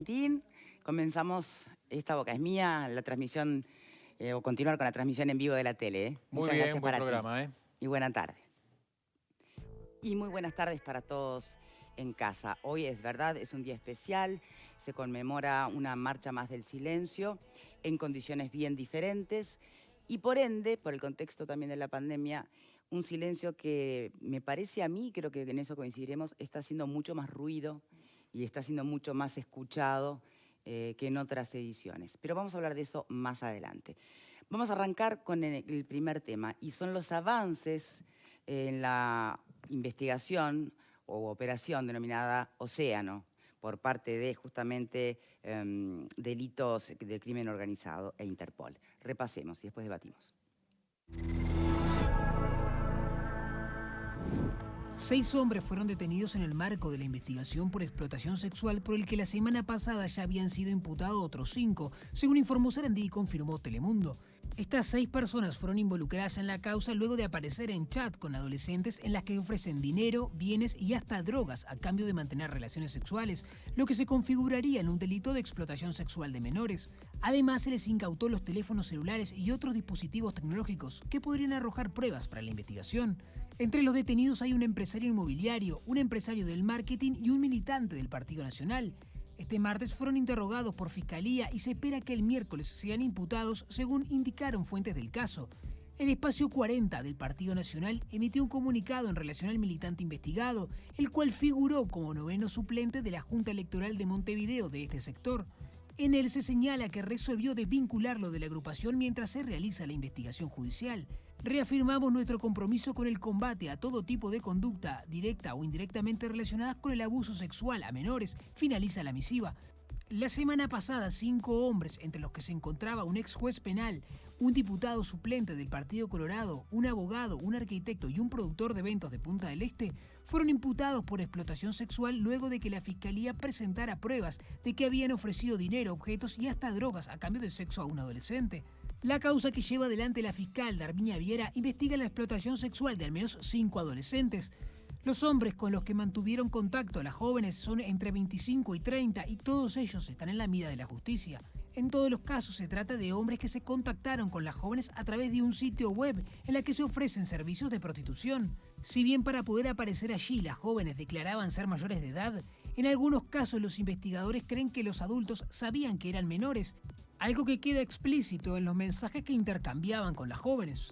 Valentín, comenzamos Esta Boca es Mía, la transmisión, o continuar con la transmisión en vivo de la tele. Muy Muchas bien, gracias buen para programa, ti. Y buena tarde. Y muy buenas tardes para todos en casa. Hoy es verdad, es un día especial, se conmemora una marcha más del silencio en condiciones bien diferentes y por ende, por el contexto también de la pandemia, un silencio que me parece a mí, creo que en eso coincidiremos, está haciendo mucho más ruido y está siendo mucho más escuchado que en otras ediciones. Pero vamos a hablar de eso más adelante. Vamos a arrancar con el primer tema, y son los avances en la investigación o operación denominada Océano, por parte de justamente delitos de crimen organizado e Interpol. Repasemos y después debatimos. 6 hombres fueron detenidos en el marco de la investigación por explotación sexual por el que la semana pasada ya habían sido imputados otros 5, según informó Sarandí y confirmó Telemundo. Estas 6 personas fueron involucradas en la causa luego de aparecer en chat con adolescentes en las que ofrecen dinero, bienes y hasta drogas a cambio de mantener relaciones sexuales, lo que se configuraría en un delito de explotación sexual de menores. Además, se les incautó los teléfonos celulares y otros dispositivos tecnológicos que podrían arrojar pruebas para la investigación. Entre los detenidos hay un empresario inmobiliario, un empresario del marketing y un militante del Partido Nacional. Este martes fueron interrogados por Fiscalía y se espera que el miércoles sean imputados, según indicaron fuentes del caso. El Espacio 40 del Partido Nacional emitió un comunicado en relación al militante investigado, el cual figuró como noveno suplente de la Junta Electoral de Montevideo de este sector. En él se señala que resolvió desvincularlo de la agrupación mientras se realiza la investigación judicial. Reafirmamos nuestro compromiso con el combate a todo tipo de conducta, directa o indirectamente relacionadas con el abuso sexual a menores, finaliza la misiva. La semana pasada, 5 hombres, entre los que se encontraba un ex juez penal, un diputado suplente del Partido Colorado, un abogado, un arquitecto y un productor de eventos de Punta del Este, fueron imputados por explotación sexual luego de que la Fiscalía presentara pruebas de que habían ofrecido dinero, objetos y hasta drogas a cambio del sexo a un adolescente. La causa que lleva adelante la fiscal Darminia Viera investiga la explotación sexual de al menos 5 adolescentes. Los hombres con los que mantuvieron contacto las jóvenes son entre 25 y 30 y todos ellos están en la mira de la justicia. En todos los casos se trata de hombres que se contactaron con las jóvenes a través de un sitio web en la que se ofrecen servicios de prostitución. Si bien para poder aparecer allí las jóvenes declaraban ser mayores de edad, en algunos casos los investigadores creen que los adultos sabían que eran menores, algo que queda explícito en los mensajes que intercambiaban con las jóvenes.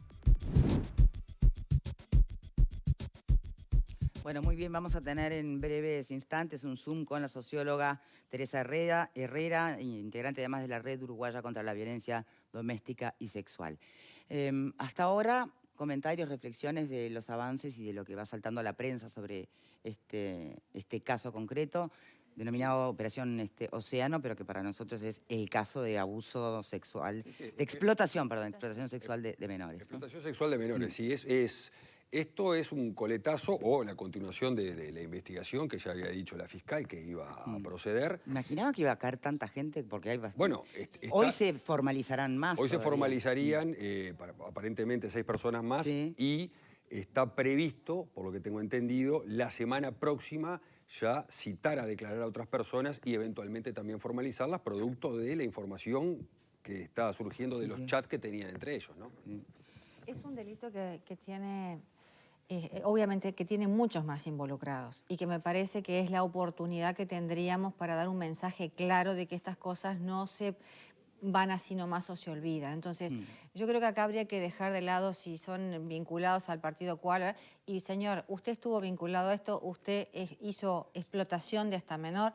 Bueno, muy bien, vamos a tener en breves instantes un Zoom con la socióloga Teresa Herrera, integrante además de la Red Uruguaya contra la Violencia Doméstica y Sexual. Hasta ahora, comentarios, reflexiones de los avances y de lo que va saltando a la prensa sobre este caso concreto, denominado Operación Océano, pero que para nosotros es el caso de abuso sexual, de explotación sexual de menores. Explotación sexual de menores, sí, esto es un coletazo o la continuación de la investigación que ya había dicho la fiscal que iba a proceder. Imaginaba que iba a caer tanta gente porque hay bastante. Bueno, hoy se formalizarán más. Hoy todavía. se formalizarían aparentemente 6 personas más, sí. Y está previsto, por lo que tengo entendido, la semana próxima ya citar a declarar a otras personas y eventualmente también formalizarlas producto de la información que está surgiendo de los chats que tenían entre ellos, ¿no? Es un delito que tiene, obviamente, que tiene muchos más involucrados y que me parece que es la oportunidad que tendríamos para dar un mensaje claro de que estas cosas no se van así nomás o se olvidan. Entonces, yo creo que acá habría que dejar de lado si son vinculados al partido cual. Y, señor, usted estuvo vinculado a esto, usted hizo explotación de esta menor,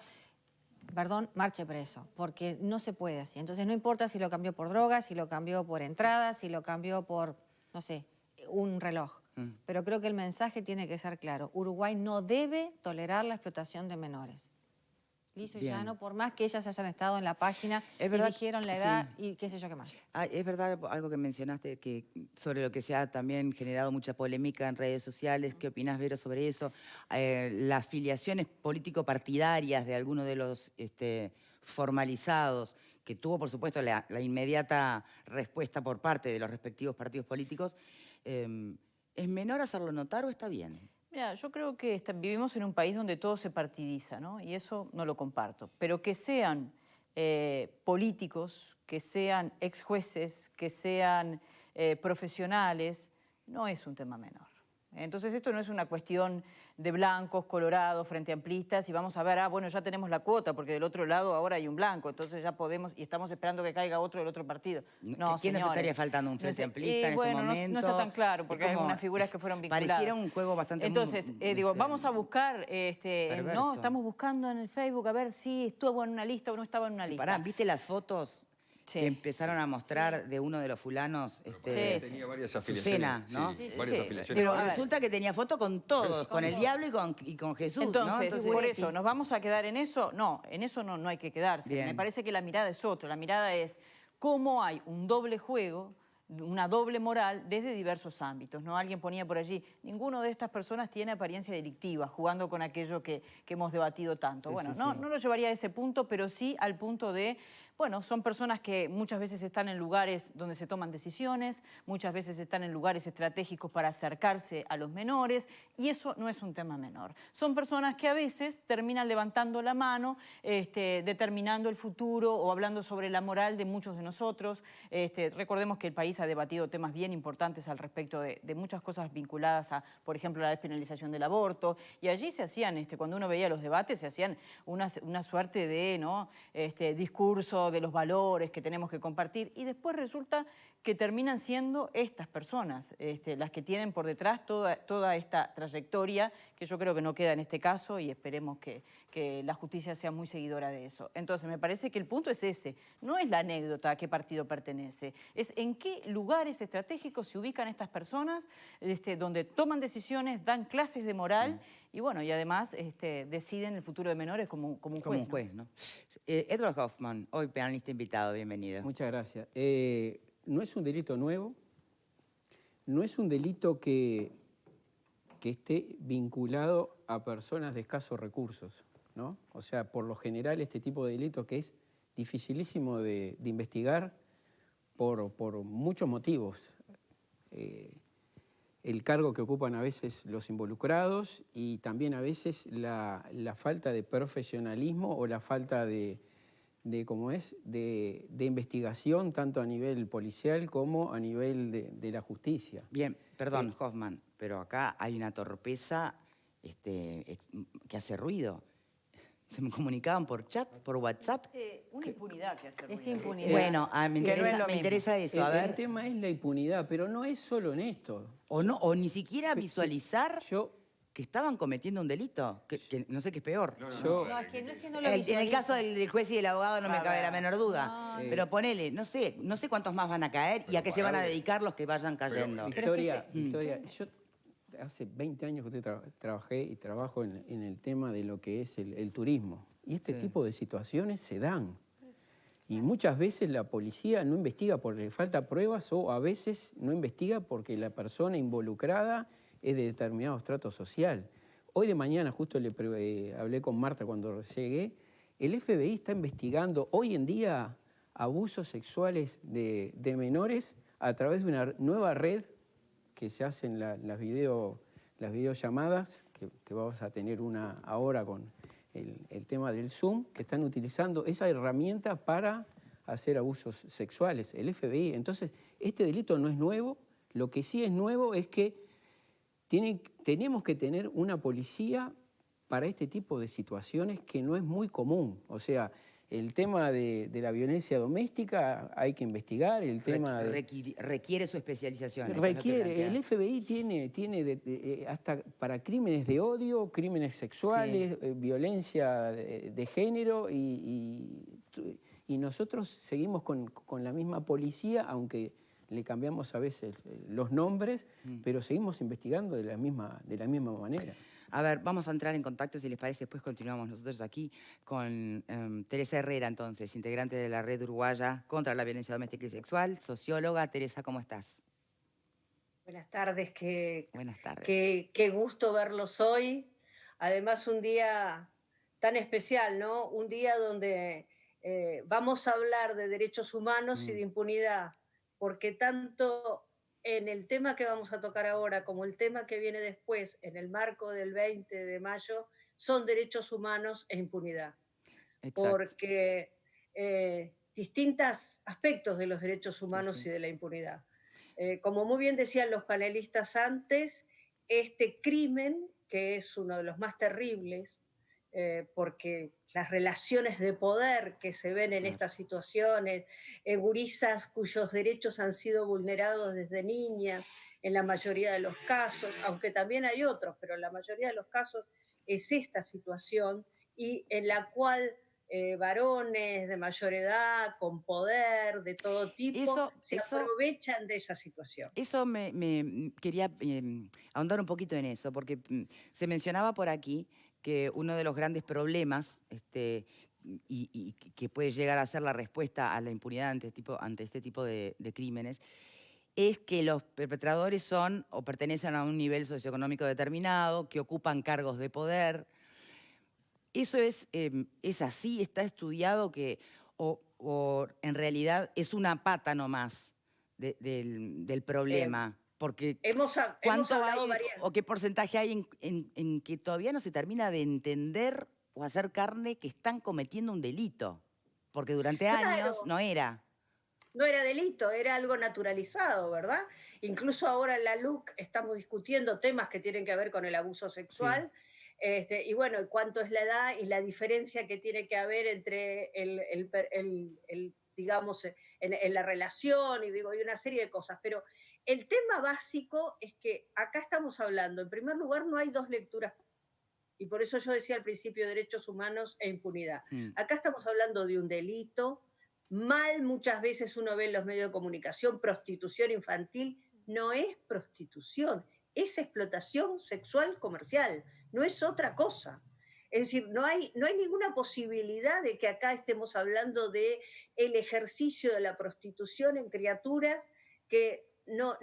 perdón, marche preso, porque no se puede así. Entonces, no importa si lo cambió por drogas, si lo cambió por entradas, si lo cambió por, no sé, un reloj. Pero creo que el mensaje tiene que ser claro. Uruguay no debe tolerar la explotación de menores. Liso y llano, por más que ellas hayan estado en la página y dijeron la edad y qué sé yo qué más. Es verdad algo que mencionaste, que sobre lo que se ha también generado mucha polémica en redes sociales. ¿Qué opinás, Vero, sobre eso? Las filiaciones político-partidarias de algunos de los formalizados, que tuvo, por supuesto, la inmediata respuesta por parte de los respectivos partidos políticos. ¿Es menor hacerlo notar o está bien? Mira, yo creo que vivimos en un país donde todo se partidiza, ¿no? Y eso no lo comparto. Pero que sean políticos, que sean ex jueces, que sean profesionales, no es un tema menor. Entonces esto no es una cuestión de blancos, colorados, frente amplistas y vamos a ver, bueno, ya tenemos la cuota porque del otro lado ahora hay un blanco, entonces ya podemos y estamos esperando que caiga otro del otro partido. No, ¿Quién nos estaría faltando? ¿Un frente amplista en este momento? No está tan claro porque hay unas figuras que fueron vinculadas. Pareciera un juego bastante... Entonces, digo, vamos a buscar, ¿no? Estamos buscando en el Facebook a ver si estuvo en una lista o no estaba en una lista. Pará, ¿viste las fotos que empezaron a mostrar de uno de los fulanos? Tenía varias afiliaciones. ¿no? Varias afiliaciones. Pero resulta que tenía foto con todos, con el diablo y con Jesús. Entonces, por eso, ¿nos vamos a quedar en eso? No, en eso no hay que quedarse. Bien. Me parece que la mirada es otra. La mirada es cómo hay un doble juego, una doble moral desde diversos ámbitos, ¿no? Alguien ponía por allí, ninguno de estas personas tiene apariencia delictiva, jugando con aquello que hemos debatido tanto. Bueno, no lo llevaría a ese punto, pero sí al punto de, bueno, son personas que muchas veces están en lugares donde se toman decisiones, muchas veces están en lugares estratégicos para acercarse a los menores, y eso no es un tema menor. Son personas que a veces terminan levantando la mano, determinando el futuro o hablando sobre la moral de muchos de nosotros. Recordemos que el país ha debatido temas bien importantes al respecto de muchas cosas vinculadas a, por ejemplo, la despenalización del aborto, y allí se hacían, cuando uno veía los debates, se hacían una suerte de discurso de los valores que tenemos que compartir, y después resulta que terminan siendo estas personas las que tienen por detrás toda esta trayectoria, que yo creo que no queda en este caso, y esperemos que la justicia sea muy seguidora de eso. Entonces, me parece que el punto es ese, no es la anécdota a qué partido pertenece, es en qué lugares estratégicos se ubican estas personas, donde toman decisiones, dan clases de moral, y bueno, y además deciden el futuro de menores como un juez. Como un juez, ¿no? Edward Hoffman, hoy penalista invitado, bienvenido. Muchas gracias. No es un delito nuevo, no es un delito que esté vinculado a personas de escasos recursos, ¿no? O sea, por lo general este tipo de delito que es dificilísimo de investigar por muchos motivos. El cargo que ocupan a veces los involucrados y también a veces la falta de profesionalismo o la falta de investigación tanto a nivel policial como a nivel de la justicia. Bien, perdón, Hoffman, pero acá hay una torpeza que hace ruido. Se me comunicaban por chat, por WhatsApp. Una impunidad que hace ruido. Es impunidad. Bueno, me interesa eso. A ver. El tema es la impunidad, pero no es solo en esto. O ni siquiera visualizar que estaban cometiendo un delito, que no sé qué es peor. No, es que no lo En el caso del juez y del abogado no me cabe la menor duda. Pero ponele, no sé cuántos más van a caer y a qué se van a dedicar los que vayan cayendo. Victoria, yo hace 20 años que trabajé y trabajo en el tema de lo que es el turismo. Y este tipo de situaciones se dan. Y muchas veces la policía no investiga porque le falta pruebas o a veces no investiga porque la persona involucrada es de determinado estrato social. Hoy de mañana, justo hablé con Marta cuando llegué, el FBI está investigando hoy en día abusos sexuales de menores a través de una nueva red que se hacen las videollamadas, que vamos a tener una ahora con el tema del Zoom, que están utilizando esa herramienta para hacer abusos sexuales, el FBI. Entonces, este delito no es nuevo, lo que sí es nuevo es que tenemos que tener una policía para este tipo de situaciones que no es muy común. O sea, el tema de la violencia doméstica hay que investigar, el tema requiere su especialización. Requiere, el FBI tiene hasta para crímenes de odio, crímenes sexuales, violencia de género y nosotros seguimos con la misma policía, aunque le cambiamos a veces los nombres, pero seguimos investigando de la misma manera. A ver, vamos a entrar en contacto, si les parece, después continuamos nosotros aquí con Teresa Herrera, entonces, integrante de la Red Uruguaya contra la Violencia Doméstica y Sexual, socióloga. Teresa, ¿cómo estás? Buenas tardes, Buenas tardes. Qué gusto verlos hoy. Además, un día tan especial, ¿no? Un día donde vamos a hablar de derechos humanos y de impunidad, porque tanto en el tema que vamos a tocar ahora, como el tema que viene después, en el marco del 20 de mayo, son derechos humanos e impunidad. Exacto. Porque distintos aspectos de los derechos humanos Sí. y de la impunidad. Como muy bien decían los panelistas antes, este crimen, que es uno de los más terribles, porque las relaciones de poder que se ven en estas situaciones, gurisas cuyos derechos han sido vulnerados desde niñas, en la mayoría de los casos, aunque también hay otros, pero en la mayoría de los casos es esta situación, y en la cual varones de mayor edad, con poder de todo tipo, se aprovechan de esa situación. Eso me quería ahondar un poquito en eso, porque se mencionaba por aquí que uno de los grandes problemas y que puede llegar a ser la respuesta a la impunidad ante este tipo de crímenes es que los perpetradores son o pertenecen a un nivel socioeconómico determinado, que ocupan cargos de poder. ¿Eso es así? ¿Está estudiado que o en realidad es una pata nomás del problema? Porque hemos hablado varias. ¿O qué porcentaje hay en que todavía no se termina de entender o hacer carne que están cometiendo un delito? Porque durante años no era. No era delito, era algo naturalizado, ¿verdad? Incluso ahora en la LUC estamos discutiendo temas que tienen que ver con el abuso sexual. Sí. Y bueno, cuánto es la edad y la diferencia que tiene que haber entre digamos, en la relación y una serie de cosas. Pero el tema básico es que acá estamos hablando, en primer lugar, no hay dos lecturas. Y por eso yo decía al principio derechos humanos e impunidad. Acá estamos hablando de un delito. Mal muchas veces uno ve en los medios de comunicación prostitución infantil. No es prostitución, es explotación sexual comercial, no es otra cosa. Es decir, no hay ninguna posibilidad de que acá estemos hablando de el ejercicio de la prostitución en criaturas que no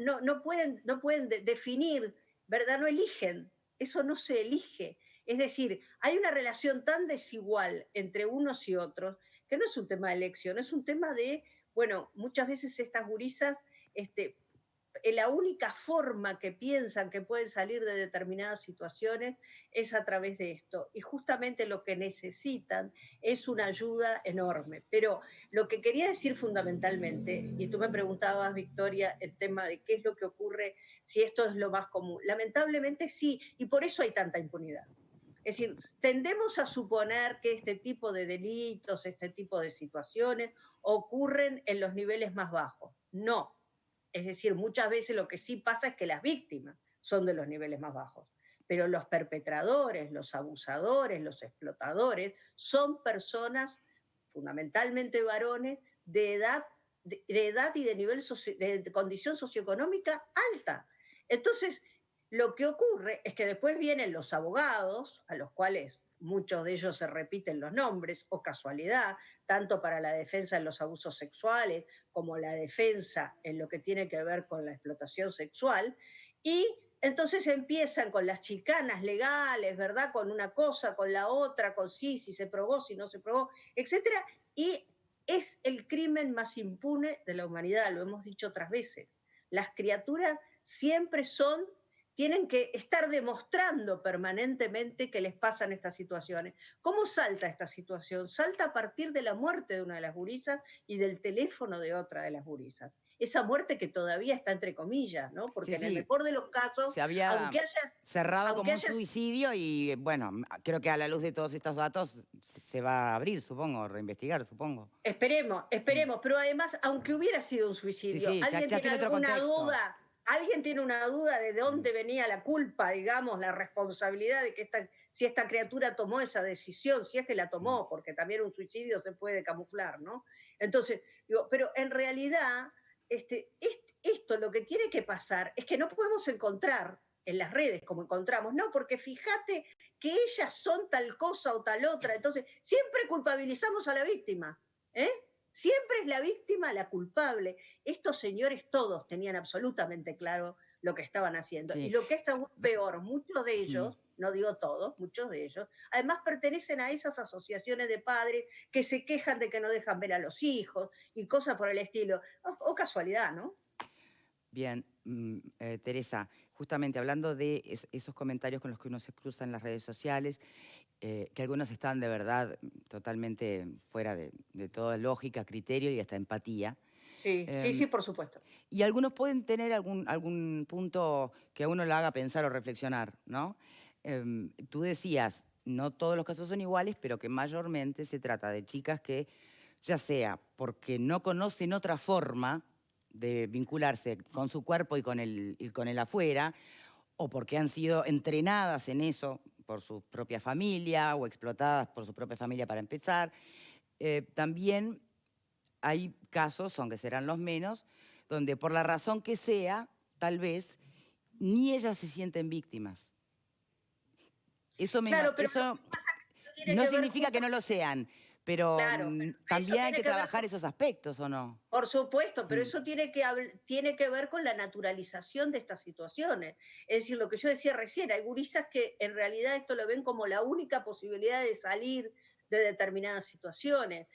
pueden definir, ¿verdad? No eligen, eso no se elige. Es decir, hay una relación tan desigual entre unos y otros que no es un tema de elección, es un tema de, bueno, muchas veces estas gurisas, la única forma que piensan que pueden salir de determinadas situaciones es a través de esto. Y justamente lo que necesitan es una ayuda enorme. Pero lo que quería decir fundamentalmente, y tú me preguntabas, Victoria, el tema de qué es lo que ocurre si esto es lo más común. Lamentablemente sí, y por eso hay tanta impunidad. Es decir, tendemos a suponer que este tipo de delitos, este tipo de situaciones ocurren en los niveles más bajos. No. Es decir, muchas veces lo que sí pasa es que las víctimas son de los niveles más bajos. Pero los perpetradores, los abusadores, los explotadores son personas, fundamentalmente varones, de edad y de nivel de condición socioeconómica alta. Entonces, lo que ocurre es que después vienen los abogados, a los cuales muchos de ellos se repiten los nombres, o casualidad, tanto para la defensa en los abusos sexuales como la defensa en lo que tiene que ver con la explotación sexual, y entonces empiezan con las chicanas legales, ¿verdad? Con una cosa, con la otra, con si se probó, si no se probó, etcétera, y es el crimen más impune de la humanidad, lo hemos dicho otras veces. Las criaturas siempre tienen que estar demostrando permanentemente que les pasan estas situaciones. ¿Cómo salta esta situación? Salta a partir de la muerte de una de las gurisas y del teléfono de otra de las gurisas. Esa muerte que todavía está entre comillas, ¿no? Porque en el mejor de los casos, se había cerrado como un suicidio y, bueno, creo que a la luz de todos estos datos se va a abrir, supongo, reinvestigar, supongo. Esperemos, pero además, aunque hubiera sido un suicidio, ¿alguien tiene alguna duda? ¿Alguien tiene una duda de dónde venía la culpa, digamos, la responsabilidad de que si esta criatura tomó esa decisión, si es que la tomó, porque también un suicidio se puede camuflar, ¿no? Entonces, pero en realidad, esto lo que tiene que pasar es que no podemos encontrar en las redes como encontramos, no, porque fíjate que ellas son tal cosa o tal otra, entonces siempre culpabilizamos a la víctima, ¿eh? Siempre es la víctima la culpable. Estos señores todos tenían absolutamente claro lo que estaban haciendo. Sí. Y lo que es aún peor, muchos de ellos, no digo todos, muchos de ellos, además pertenecen a esas asociaciones de padres que se quejan de que no dejan ver a los hijos y cosas por el estilo. O casualidad, ¿no? Bien. Teresa, justamente hablando de esos comentarios con los que uno se cruza en las redes sociales, que algunos están de verdad totalmente fuera de toda lógica, criterio y hasta empatía. Sí, sí, por supuesto. Y algunos pueden tener algún punto que a uno le haga pensar o reflexionar, ¿no? Tú decías, no todos los casos son iguales, pero que mayormente se trata de chicas que, ya sea porque no conocen otra forma de vincularse con su cuerpo y con el afuera, o porque han sido entrenadas en eso por su propia familia o explotadas por su propia familia para empezar. También hay casos, aunque serán los menos, donde por la razón que sea, tal vez, ni ellas se sienten víctimas. Eso, Claro, pero eso tiene no que ver significa que no lo sean, pero Claro, pero también hay tiene que que ver trabajar esos aspectos, ¿o no? Por supuesto, pero eso tiene que ver con la naturalización de estas situaciones. Es decir, lo que yo decía recién, hay gurisas que en realidad esto lo ven como la única posibilidad de salir de determinadas situaciones.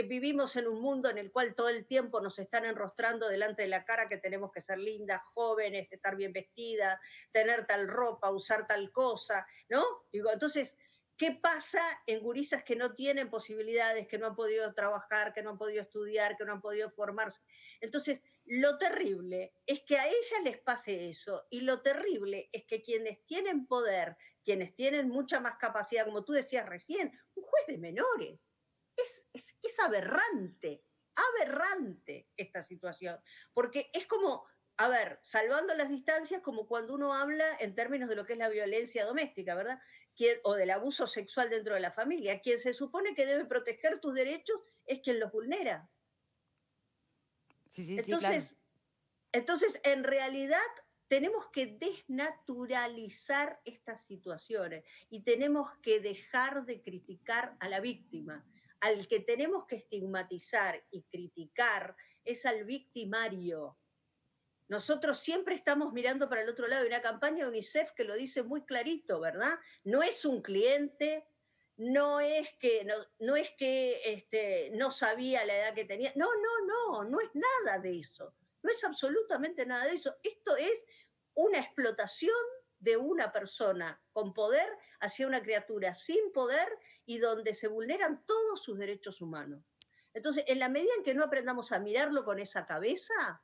Vivimos en un mundo en el cual todo el tiempo nos están enrostrando delante de la cara que tenemos que ser lindas, jóvenes, estar bien vestidas, tener tal ropa, usar tal cosa, ¿no? Digo, entonces, ¿qué pasa en gurisas que no tienen posibilidades, que no han podido trabajar, que no han podido estudiar, que no han podido formarse? Entonces, lo terrible es que a ellas les pase eso, y lo terrible es que quienes tienen poder, quienes tienen mucha más capacidad, como tú decías recién, un juez de menores, es aberrante, aberrante esta situación, porque es como, a ver, salvando las distancias, como cuando uno habla en términos de lo que es la violencia doméstica, ¿verdad? O del abuso sexual dentro de la familia. Quien se supone que debe proteger tus derechos es quien los vulnera. Sí, sí, sí, claro. Entonces, en realidad, tenemos que desnaturalizar estas situaciones y tenemos que dejar de criticar a la víctima. Al que tenemos que estigmatizar y criticar es al victimario. Nosotros siempre estamos mirando para el otro lado. Hay una campaña de UNICEF que lo dice muy clarito, ¿verdad? No es un cliente, no es que no sabía la edad que tenía. No es nada de eso. No es absolutamente nada de eso. Esto es una explotación de una persona con poder hacia una criatura sin poder y donde se vulneran todos sus derechos humanos. Entonces, en la medida en que no aprendamos a mirarlo con esa cabeza,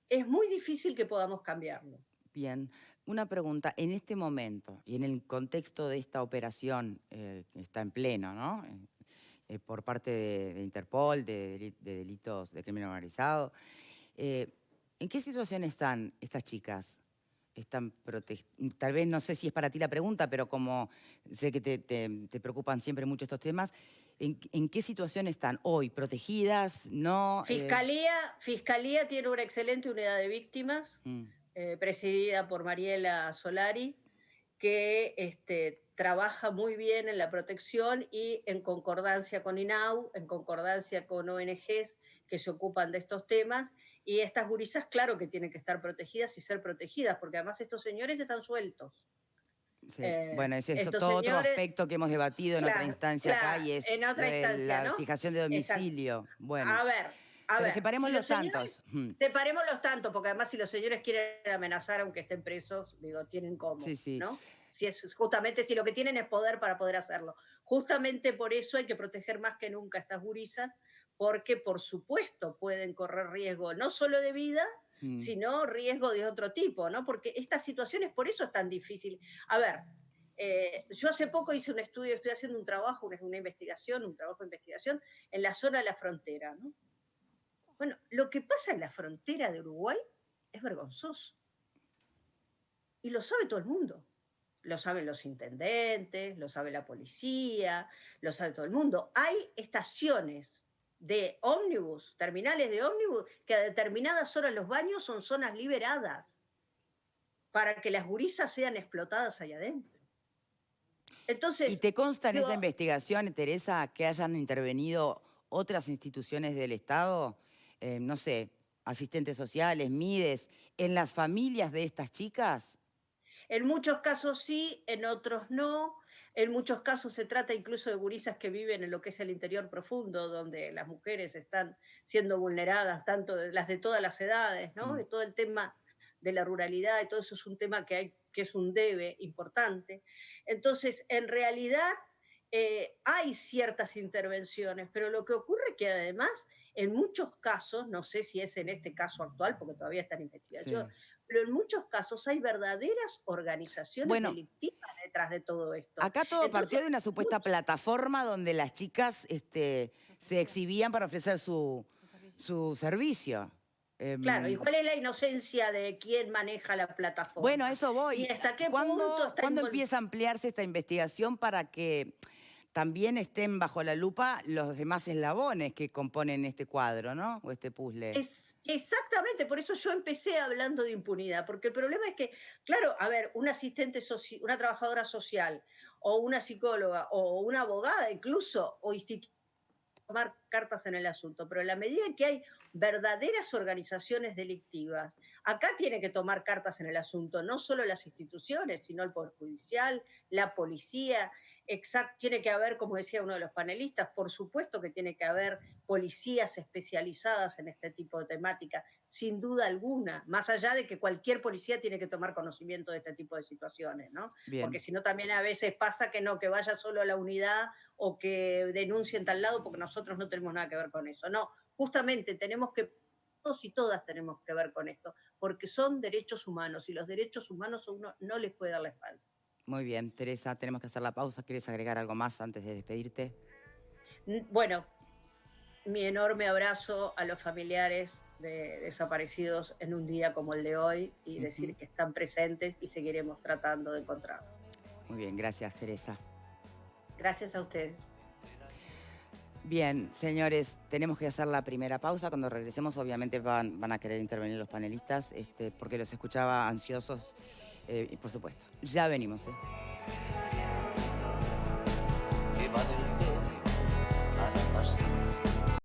es muy difícil que podamos cambiarlo. Bien, una pregunta. En este momento y en el contexto de esta operación que está en pleno, ¿no? Por parte de Interpol, de delitos de crimen organizado, ¿en qué situación están estas chicas? Tal vez no sé si es para ti la pregunta, pero como sé que te preocupan siempre mucho estos temas, ¿en qué situación están hoy? ¿Protegidas? ¿No? Fiscalía tiene una excelente unidad de víctimas, presidida por Mariela Solari, que trabaja muy bien en la protección y en concordancia con INAU, en concordancia con ONGs que se ocupan de estos temas, y estas gurisas, claro que tienen que estar protegidas y ser protegidas, porque además estos señores están sueltos. Sí. Bueno, ese es todo otro aspecto que hemos debatido en otra instancia acá, y es la fijación de domicilio. Exacto. Bueno, a ver, separemos si los tantos. Separemos los tantos, porque además si los señores quieren amenazar aunque estén presos, digo, tienen cómo, sí. ¿no? Justamente si lo que tienen es poder para poder hacerlo. Justamente por eso hay que proteger más que nunca a estas gurisas, porque por supuesto pueden correr riesgo no solo de vida, sino riesgo de otro tipo, ¿no? Porque estas situaciones por eso es tan difícil. A ver, yo hace poco hice un estudio, estoy haciendo un trabajo, una investigación, un trabajo de investigación en la zona de la frontera, ¿no? Bueno, lo que pasa en la frontera de Uruguay es vergonzoso. Y lo sabe todo el mundo. Lo saben los intendentes, lo sabe la policía, lo sabe todo el mundo. Hay estaciones de ómnibus, terminales de ómnibus, que a determinadas horas los baños son zonas liberadas para que las gurisas sean explotadas allá adentro. Entonces, ¿y te consta en esa investigación, Teresa, que hayan intervenido otras instituciones del Estado? No sé, asistentes sociales, MIDES, en las familias de estas chicas? En muchos casos sí, en otros no. En muchos casos se trata incluso de gurisas que viven en lo que es el interior profundo, donde las mujeres están siendo vulneradas, tanto las de todas las edades, ¿no? De todo el tema de la ruralidad, y todo eso es un tema que es un debe importante. Entonces, en realidad hay ciertas intervenciones, pero lo que ocurre es que además, en muchos casos, no sé si es en este caso actual, porque todavía está en investigación, sí, pero en muchos casos hay verdaderas organizaciones delictivas detrás de todo esto. Acá todo partió de una supuesta plataforma donde las chicas se exhibían para ofrecer su servicio. Claro, ¿y cuál es la inocencia de quién maneja la plataforma? Bueno, a eso voy. ¿Y hasta qué punto está ¿Cuándo empieza a ampliarse esta investigación para que también estén bajo la lupa los demás eslabones que componen este cuadro, ¿no? O este puzzle. Exactamente, por eso yo empecé hablando de impunidad, porque el problema es que, claro, a ver, una asistente social, una trabajadora social, o una psicóloga, o una abogada incluso, o tomar cartas en el asunto, pero en la medida en que hay verdaderas organizaciones delictivas, acá tiene que tomar cartas en el asunto, no solo las instituciones, sino el Poder Judicial, la policía. Tiene que haber, como decía uno de los panelistas, por supuesto que tiene que haber policías especializadas en este tipo de temática, sin duda alguna, más allá de que cualquier policía tiene que tomar conocimiento de este tipo de situaciones, ¿no? Bien. Porque si no también a veces pasa que no, que vaya solo a la unidad o que denuncien tal lado porque nosotros no tenemos nada que ver con eso. No, justamente todos y todas tenemos que ver con esto, porque son derechos humanos y los derechos humanos a uno no les puede dar la espalda. Muy bien, Teresa, tenemos que hacer la pausa. ¿Quieres agregar algo más antes de despedirte? Bueno, mi enorme abrazo a los familiares de desaparecidos en un día como el de hoy y decir que están presentes y seguiremos tratando de encontrarlos. Muy bien, gracias, Teresa. Gracias a ustedes. Bien, señores, tenemos que hacer la primera pausa. Cuando regresemos, obviamente van a querer intervenir los panelistas, porque los escuchaba ansiosos. Y por supuesto, ya venimos.